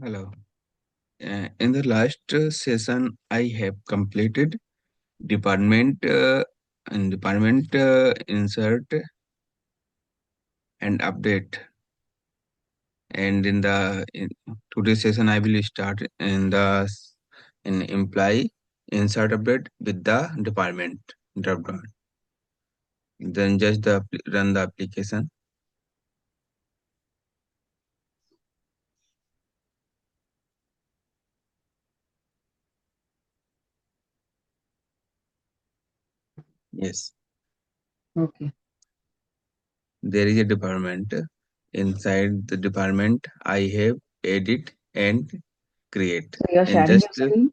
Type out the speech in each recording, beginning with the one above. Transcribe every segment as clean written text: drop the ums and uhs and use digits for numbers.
Hello. In the last session, I have completed department and department insert and update. And in today's session, I will start in employee insert update with the department drop down. Then just run the application. Yes, Okay. there is a department. Inside the department, I have edit and create. So you're And sharing your just screen?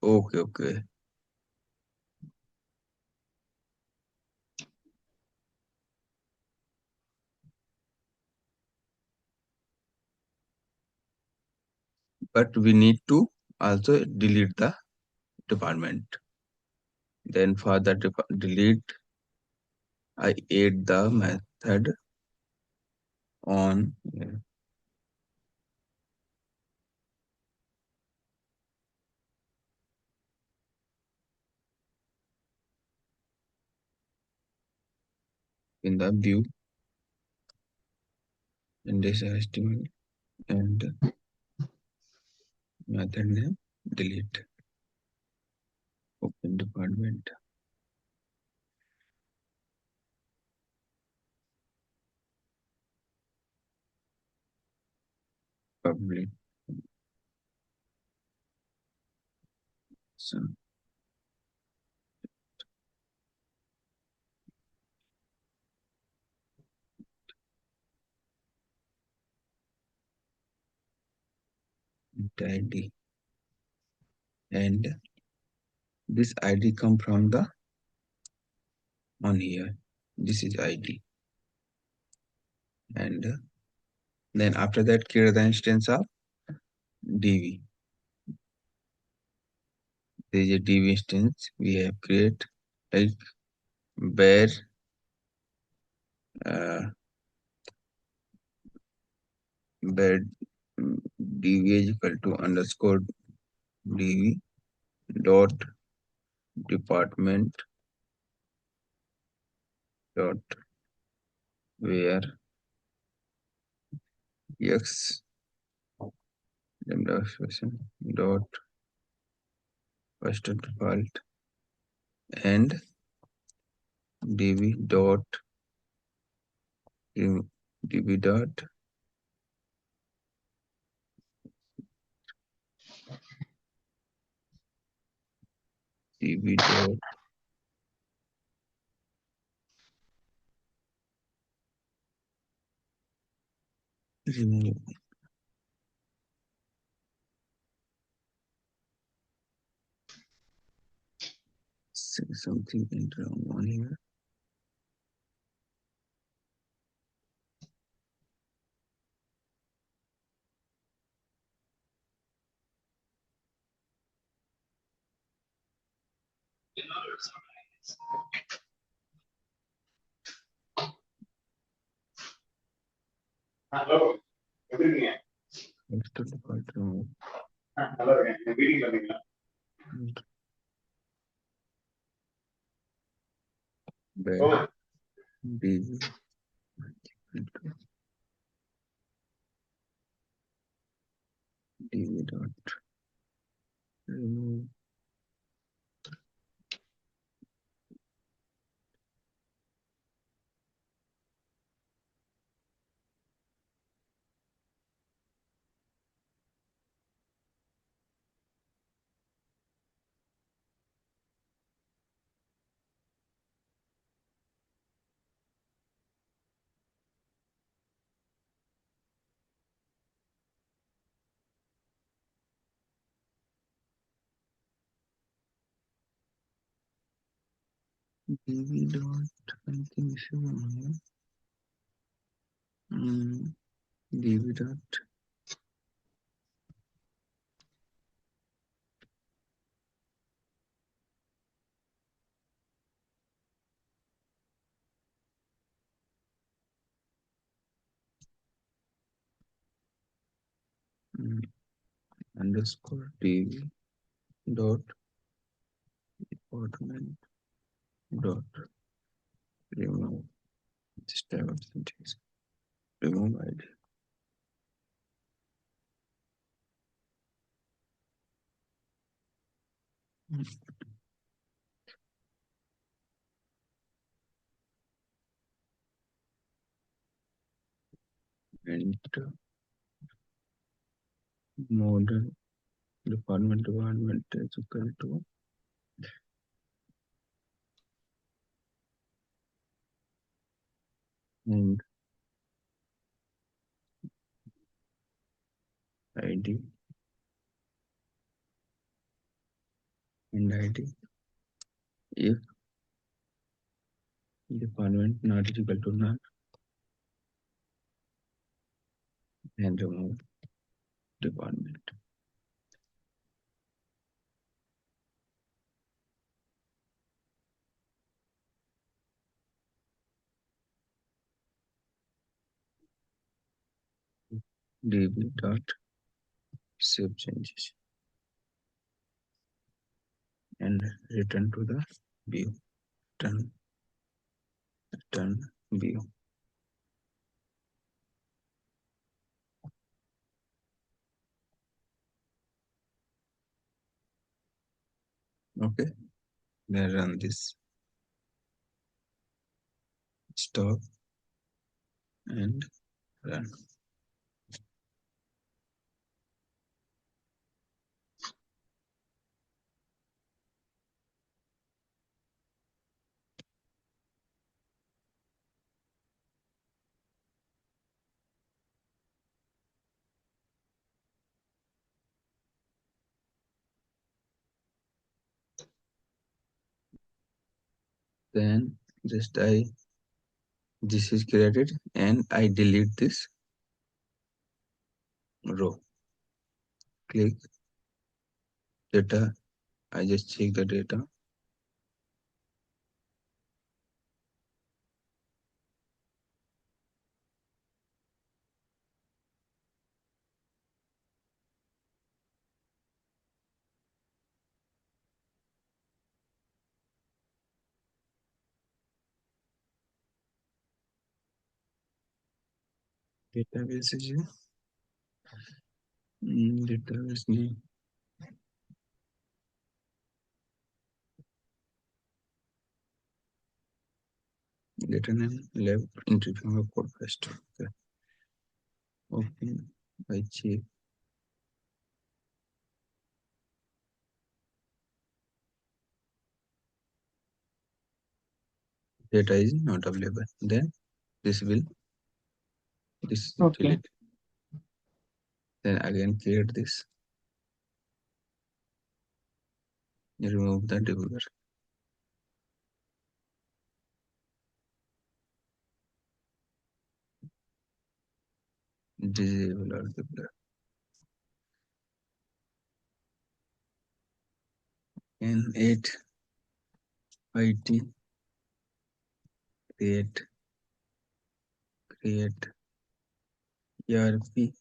okay. But we need to also delete the department. Then for the delete, I add the method on in the view in this HTML and method name delete open department public so ID and this ID come from the on here. This is ID and then after that create the instance of DV. There is a DV instance we have create like where uh, where DV is equal to underscore DV dot department dot where x lambda expression dot first default and dv dot dv dot dv dot remove something in wrong one here. Hello எப்படி இருக்கீங்க First default remove நல்லா இருக்கேன் மீட்டிங்ல இருந்தீங்களா ஓ where dv dv dot remove dv dot something issue on here. Dv dot mm, underscore tv dot department dot remove this type of syntax. Remove ID. And model department is equal to and ID and ID. If department not equal to none, then remove department. db dot save changes and return to the view. Return view. Okay, then run this. Stop and run. Then just this is created and I delete this row. Click data. I just check the data. Database is database name. Data name lab interview code first. Okay. Open. I check. Data is not available. Then this will Okay. delete. Then again create this. Remove the debugger. Disable all the blur. And 8 IT create ERP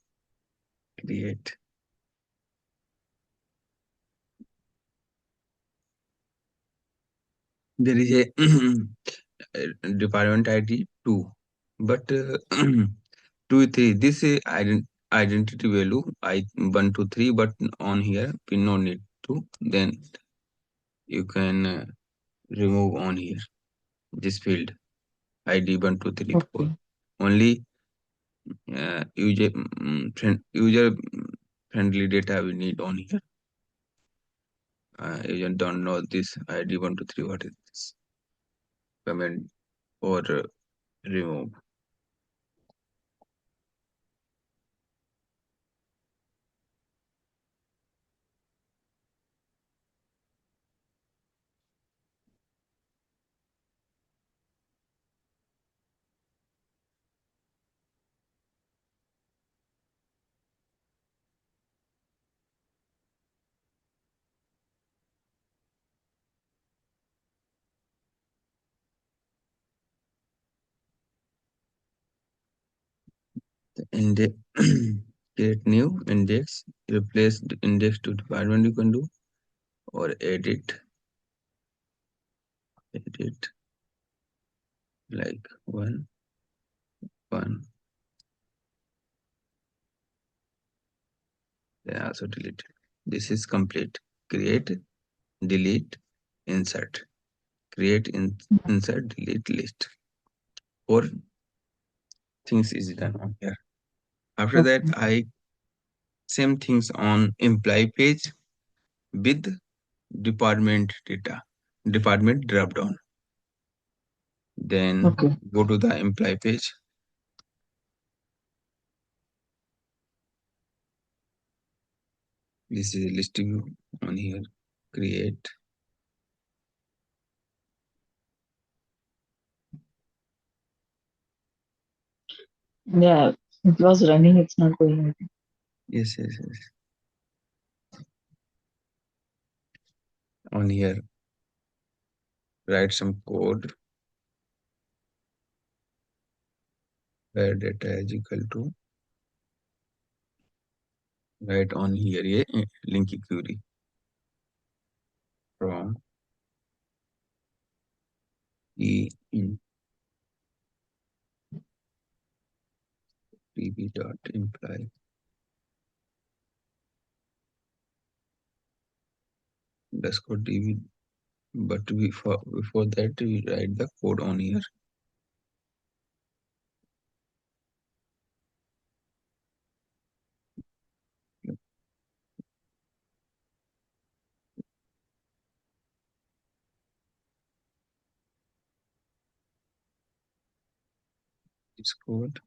create. There is a department ID 2, but 2 3 this identity value I 1 2 3, but on here we no need to. Then you can remove on here this field ID 1 2 3 4. Okay. Only user friendly data we need on here. You don't know this ID 1 2 3 what is this comment or remove. In the create new index, replace the index to department you can do, or edit like one. Then also delete. This is complete. Create, delete, insert. Create, insert, delete list. 4 things is done on here. After that, I same things on employee page with department data, department drop down. Then go to the employee page. This is a list view on here. Create. Yeah, it was running, it's not going. Yes. On here, write some code where data is equal to, write on here a link query from e in db dot imply underscore db, but before that we write the code on here. This code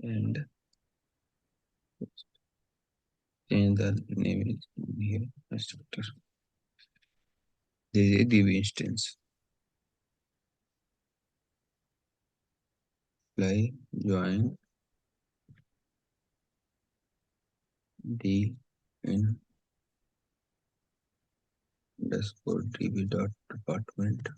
and change the name here constructor. This is a db instance. Apply join d in underscore db dot department.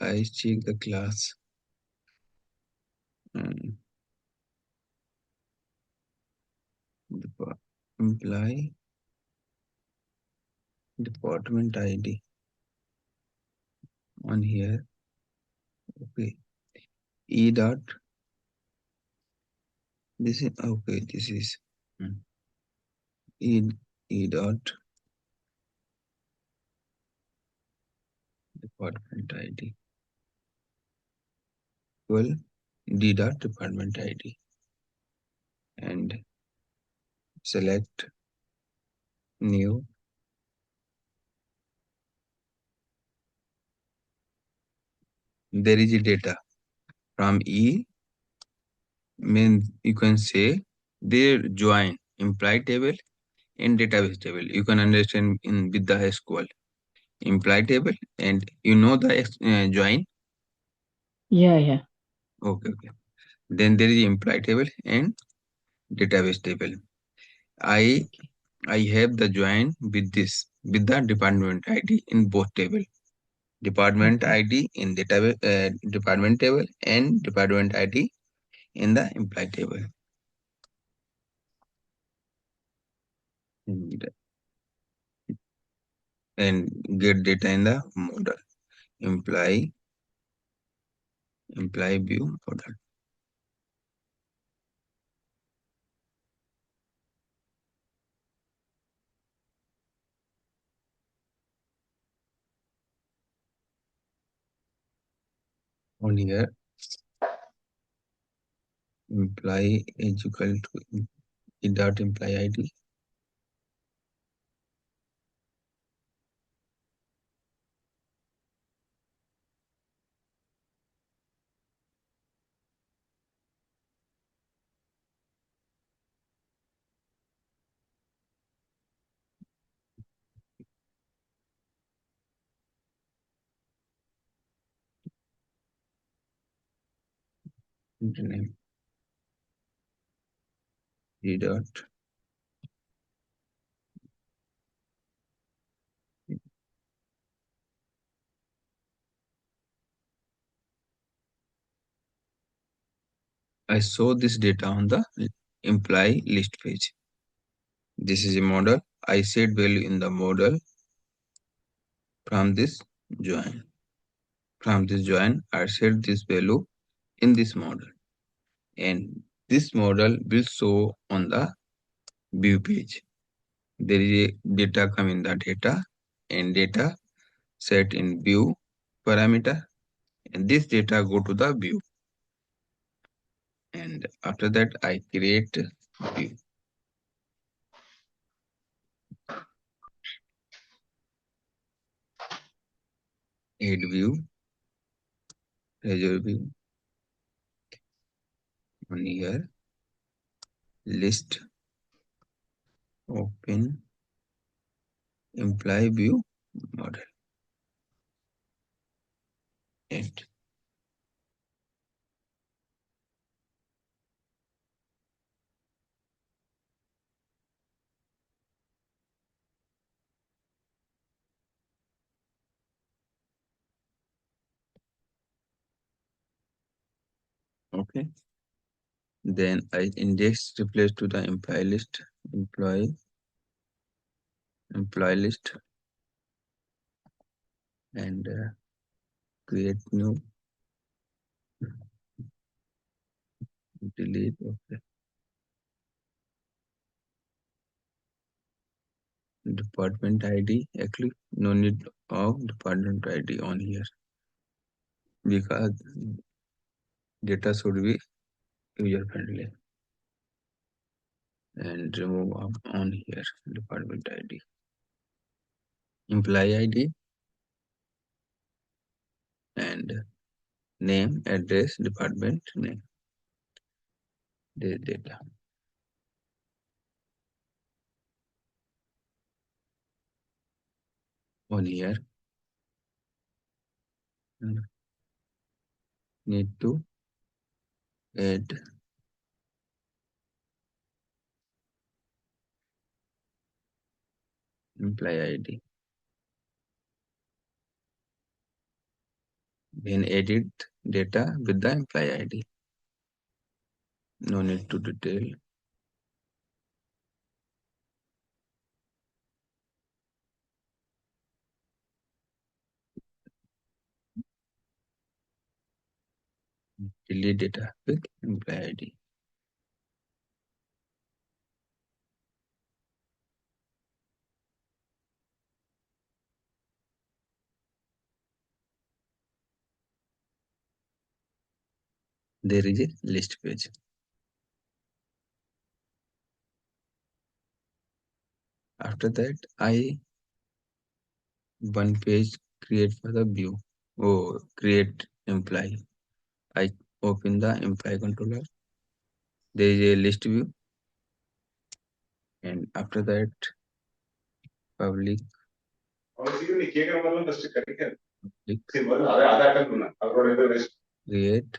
I check the class. Imply department ID on here. Okay. E dot. This is okay. This is e dot department ID equal d dot department ID and select new. There is a data from E means you can say they join implied table and database table. You can understand in with the SQL implied table and you know the join. Yeah. Okay. Then there is implied table and database table. I have the join with this with the department ID in both table. Department ID in database department table and department ID in the implied table. And get data in the model. Employee view model. On here, employee is equal to dot employee ID. name d dot I show this data on the employee list page. This is a model. I set value in the model from this join. From this join, I set this value in this model, and this model will show on the view page. There is a data come in the data and data set in view parameter, and this data go to the view, and after that I create view. Add view, treasure view on here, list, open, employee view model. And okay, then I index replace to the employee list, employee list, and create new, delete. Okay, department ID. Actually, no need of department ID on here because data should be user friendly. And remove on here department ID, employee ID, and name, address, department name. This data on here. Need to add employee ID. Then edit data with the employee ID. No need to detail. Delete data with employee ID. There is a list page. After that, I one page create for the view. Oh, create employee. I open the employee controller. There is a list view, and after that, public. Create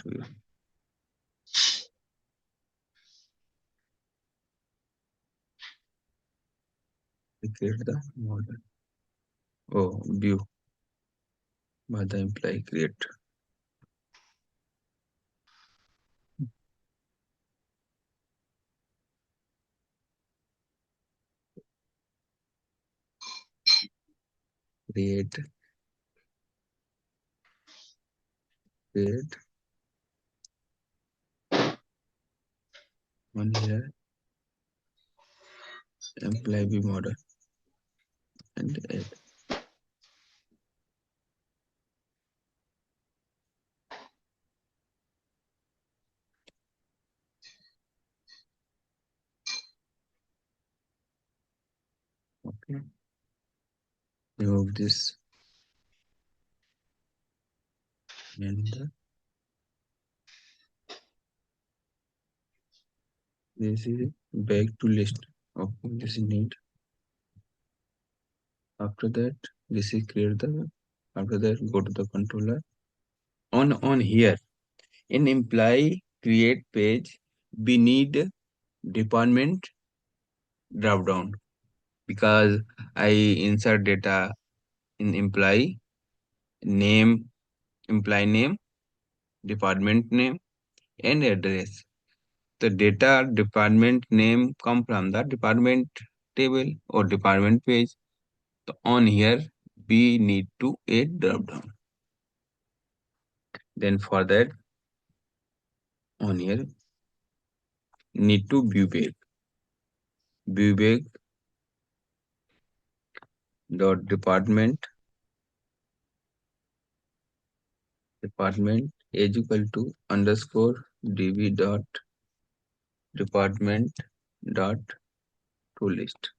view. Create the model. Oh, view by the employee create. Create one here employee view model and add. Okay, remove this and this is back to list. Okay, this is need After that, this is create the. After that, go to the controller. On here, in employee create page, we need department drop down because I insert data in employee name, employee name, department name, and address. The data department name come from the department table or department page. So on here, we need to add drop down. Then for that, on here, need to view back dot department is equal to underscore db dot department dot to list.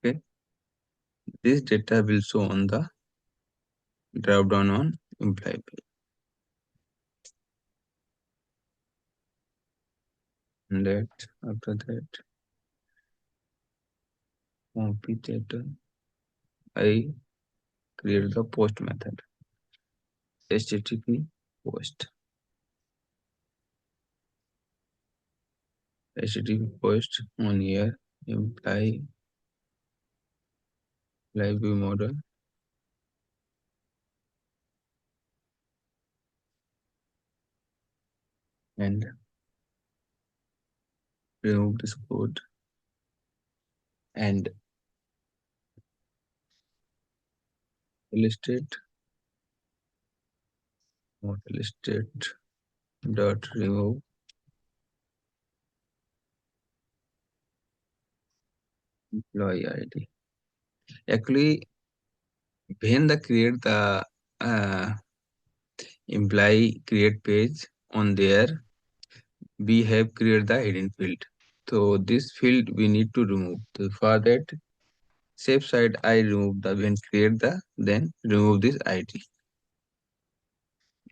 Okay, this data will show on the drop down on employee page. And that after that, copy data. I create the post method. HTTP post. HTTP post on here imply live view model and remove this code and illustrate model state dot remove employee ID. Actually, when the create the employee create page on there, we have created the hidden field. So this field we need to remove. So for that, safe side I remove the when create the then remove this ID.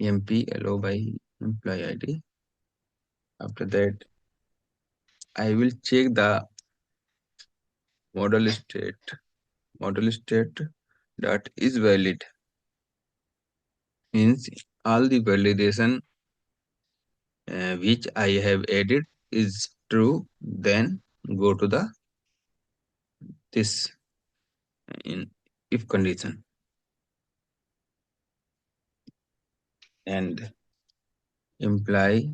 MP allow by employee ID. After that, I will check the model state. Model state dot is valid means all the validation which I have added is true. Then go to the this in if condition and imply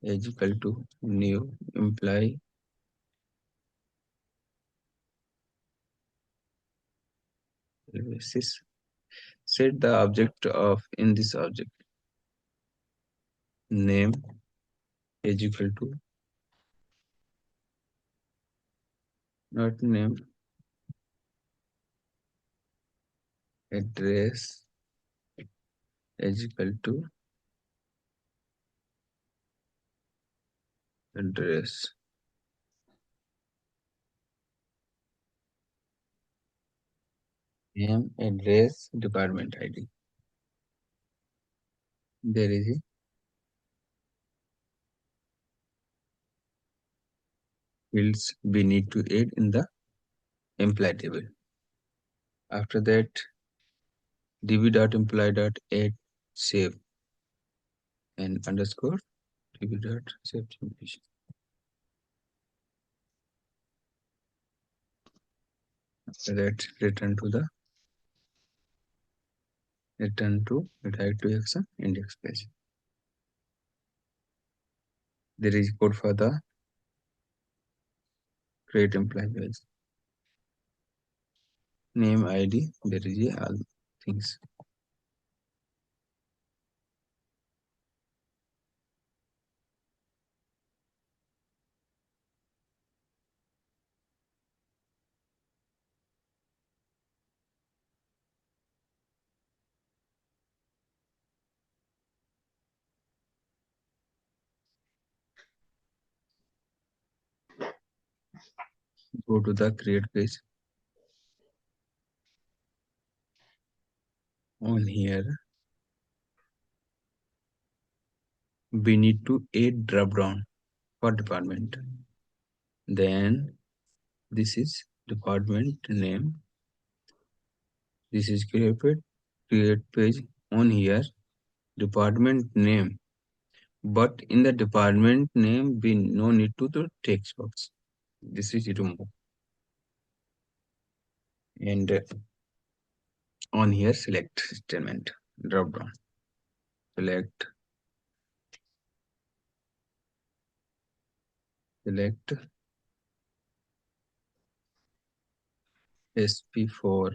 is equal to new imply basis. Set the object of in this object name is equal to not name address is equal to address. Name address department ID. There is a fields we need to add in the employee table. After that, db.employee.add save and underscore db.save information. After that, return to directory action index page. There is code for the create employee page. Name ID, there is a all things. Go to the create page. on here we need to add drop down for department. Then this is department name. This is create page on here department name, but in the department name we no need to the text box. This is remove, and on here select statement drop down, select SP4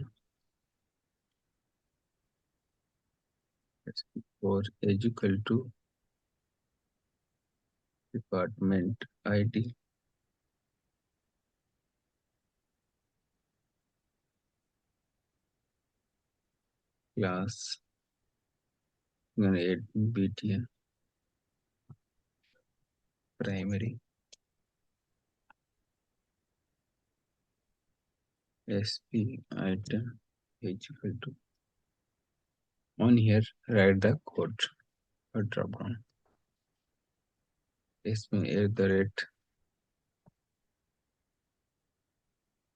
is equal to department ID class. I'm gonna add BTN primary SP item is equal to. On here write the code for drop down. SP at the rate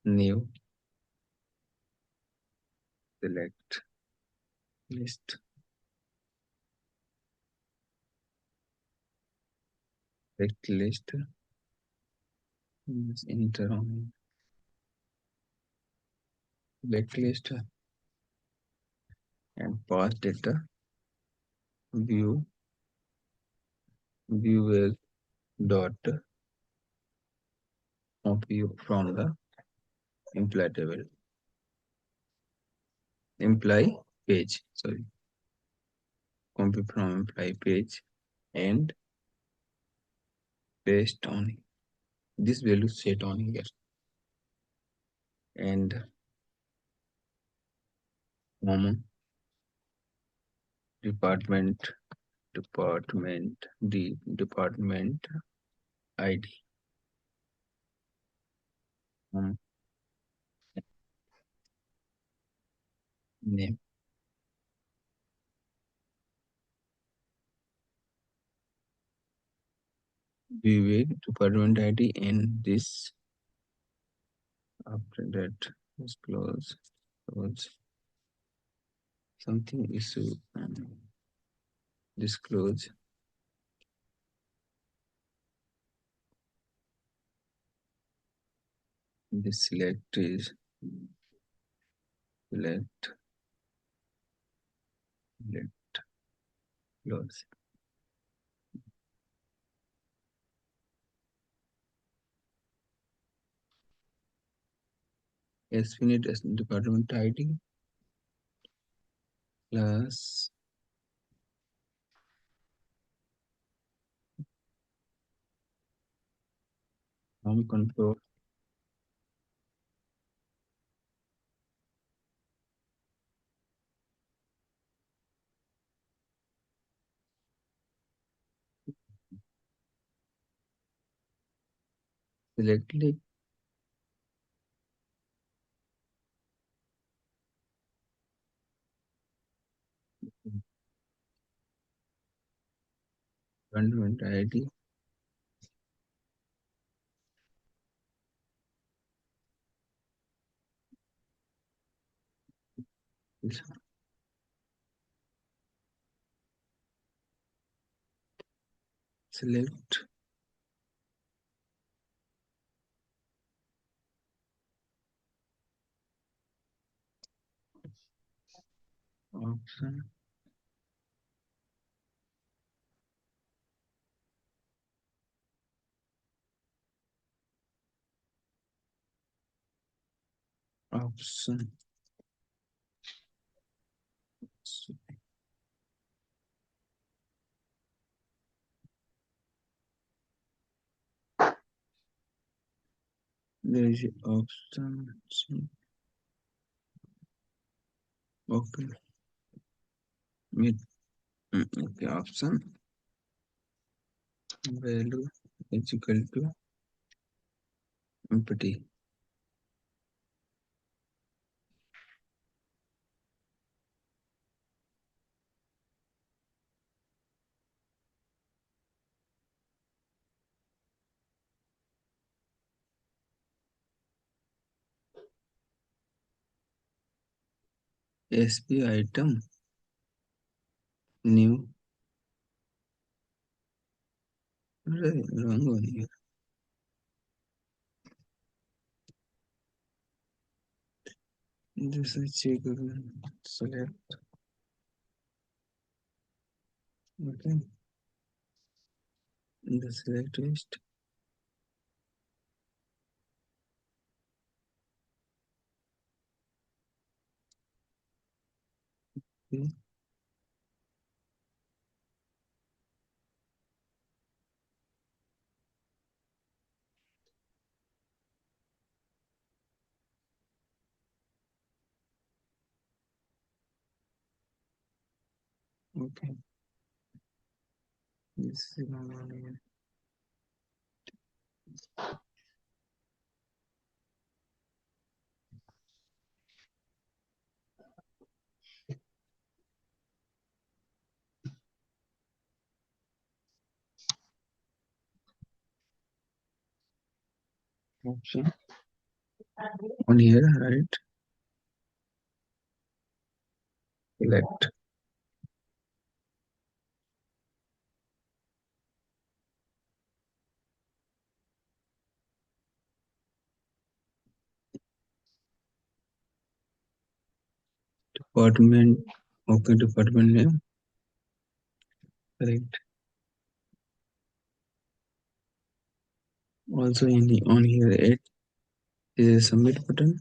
new select list, select list, enter on select list and pass data view viewer dot of view from the employee table, employee page, sorry, copy from employee page and paste on this value set on here, and common department department ID name. We will department ID and this after that is close something issue disclose this select is select close. Yes, we need as department ID plus home control select like department ID is select option option there is option okay mid okay option value is equal to empty SP item new. Wrong one here. This is check. Select. Okay. The select list. Okay. Okay. This is wrong one here. Option on here, right? Select. Department. Okay, department name. Correct. Also on here it is a submit button.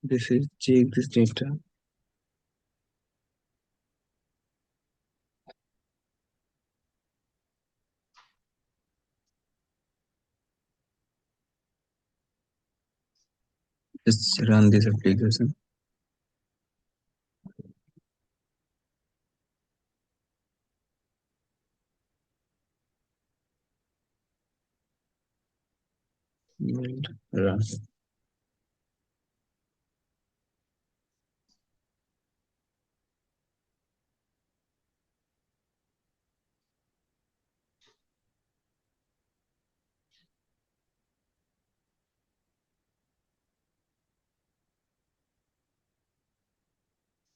This is check this data. Just run this application. Run.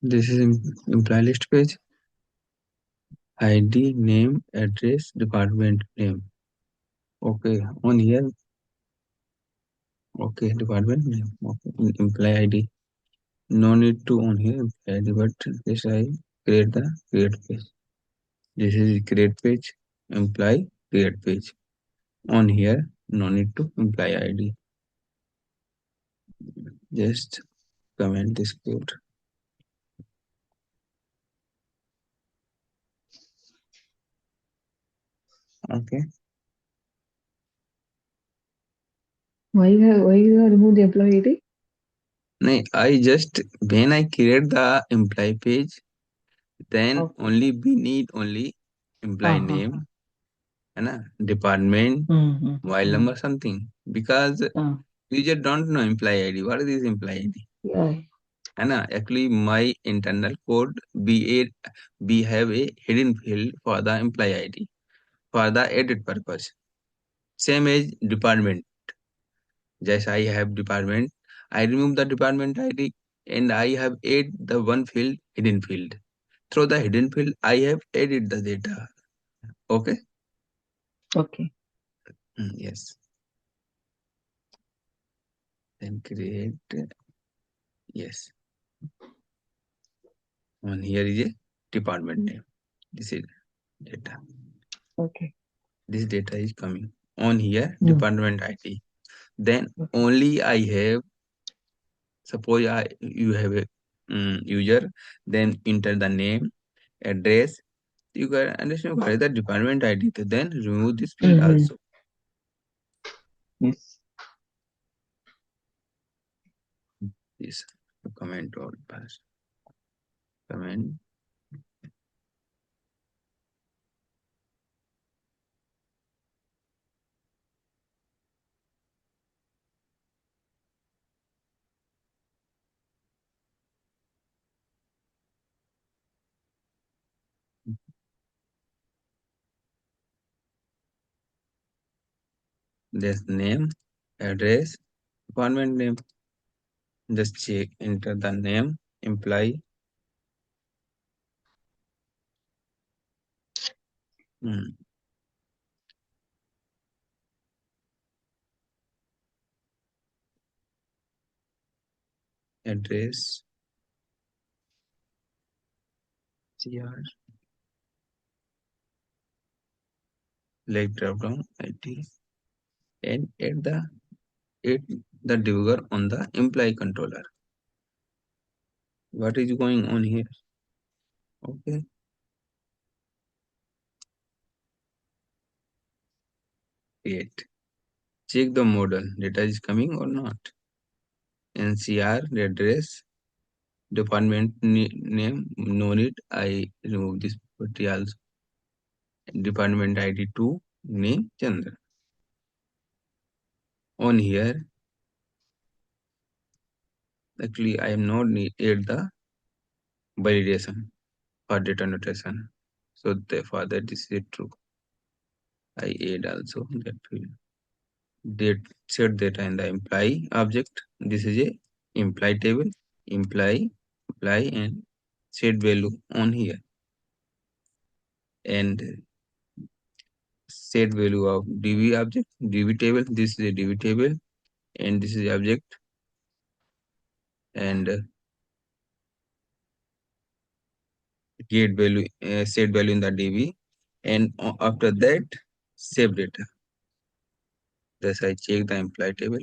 This is employee list page. ID, name, address, department name. Okay, on here. Okay, department name. Okay, employee ID. No need to on here employee ID, but this I create the create page. This is create page. Employee create page. On here, no need to employee ID. Just comment this code. Okay. Why you have removed the employee ID? No, I just when I create the employee page, then Okay. only we need only employee name, department, mobile number, something, because user don't know employee ID. What is this employee ID? Yeah. Actually my internal code we have a hidden field for the employee ID for the edit purpose. Same as department. Just I have department, I remove the department ID and I have add the one field hidden field. Through the hidden field, I have added the data. Okay. Okay. Yes. Then create. Yes. And here is a department name. This is data. Okay. This data is coming on here. Mm. Department ID. Then only I have. Suppose you have a user. Then enter the name, address. You can understand what is the department ID. Then remove this field also. Yes. This comment or pass. Comment. This name address, department name. Just check, enter the name, employee. Address, CR, select drop down IT, and add the debugger on the employee controller. What is going on here? Okay. Create. Check the model. Data is coming or not. NCR, address, department name, no need. I remove this property also. Department ID 2, name Chandra. On here, actually I am not add the validation for data notation. So therefore that is true. I add also that will date set data in the employee object. This is a employee table, employee and set value on here, and set value of db object, db table. This is a db table, and this is object, and get value, set value in the db, and after that save data. Thus I check the employee table.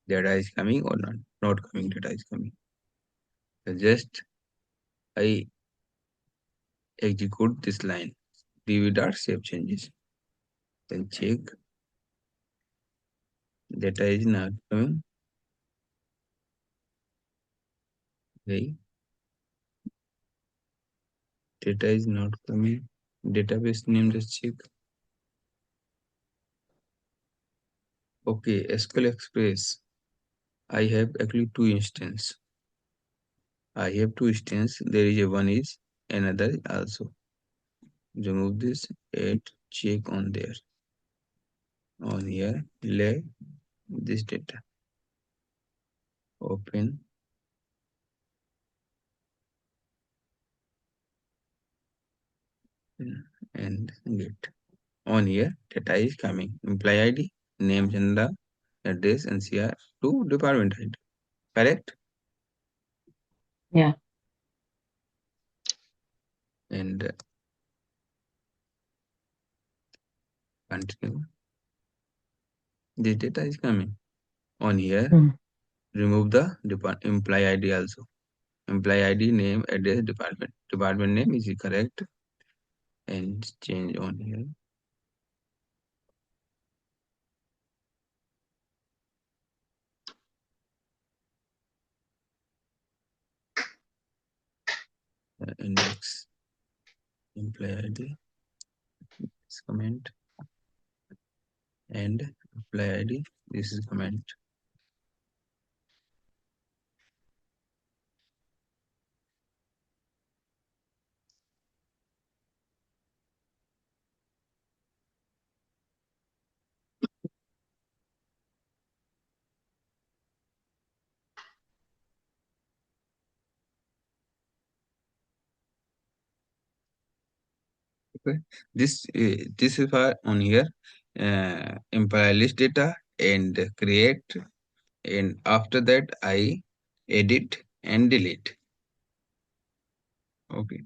Data is coming or not coming. Data is coming. So just I execute this line, db dot save changes, then check. Data is not coming. Okay. Data is not coming. Database name, just check. Okay, SQL Express. I have actually two instances. I have two instances. There is a one is another also. Remove this, add check on there. On here, lay this data. Open. And get. On here, data is coming. Employee ID, name, gender, address, NCR to department ID. Correct? Yeah. And continue. This data is coming. On here, remove the employee ID also. Employee ID, name, address, department. Department name is correct. And change on here. Index, employee ID, this comment, and employee ID, this is comment. Okay, this is for on here employee list data and create, and after that I edit and delete. Okay,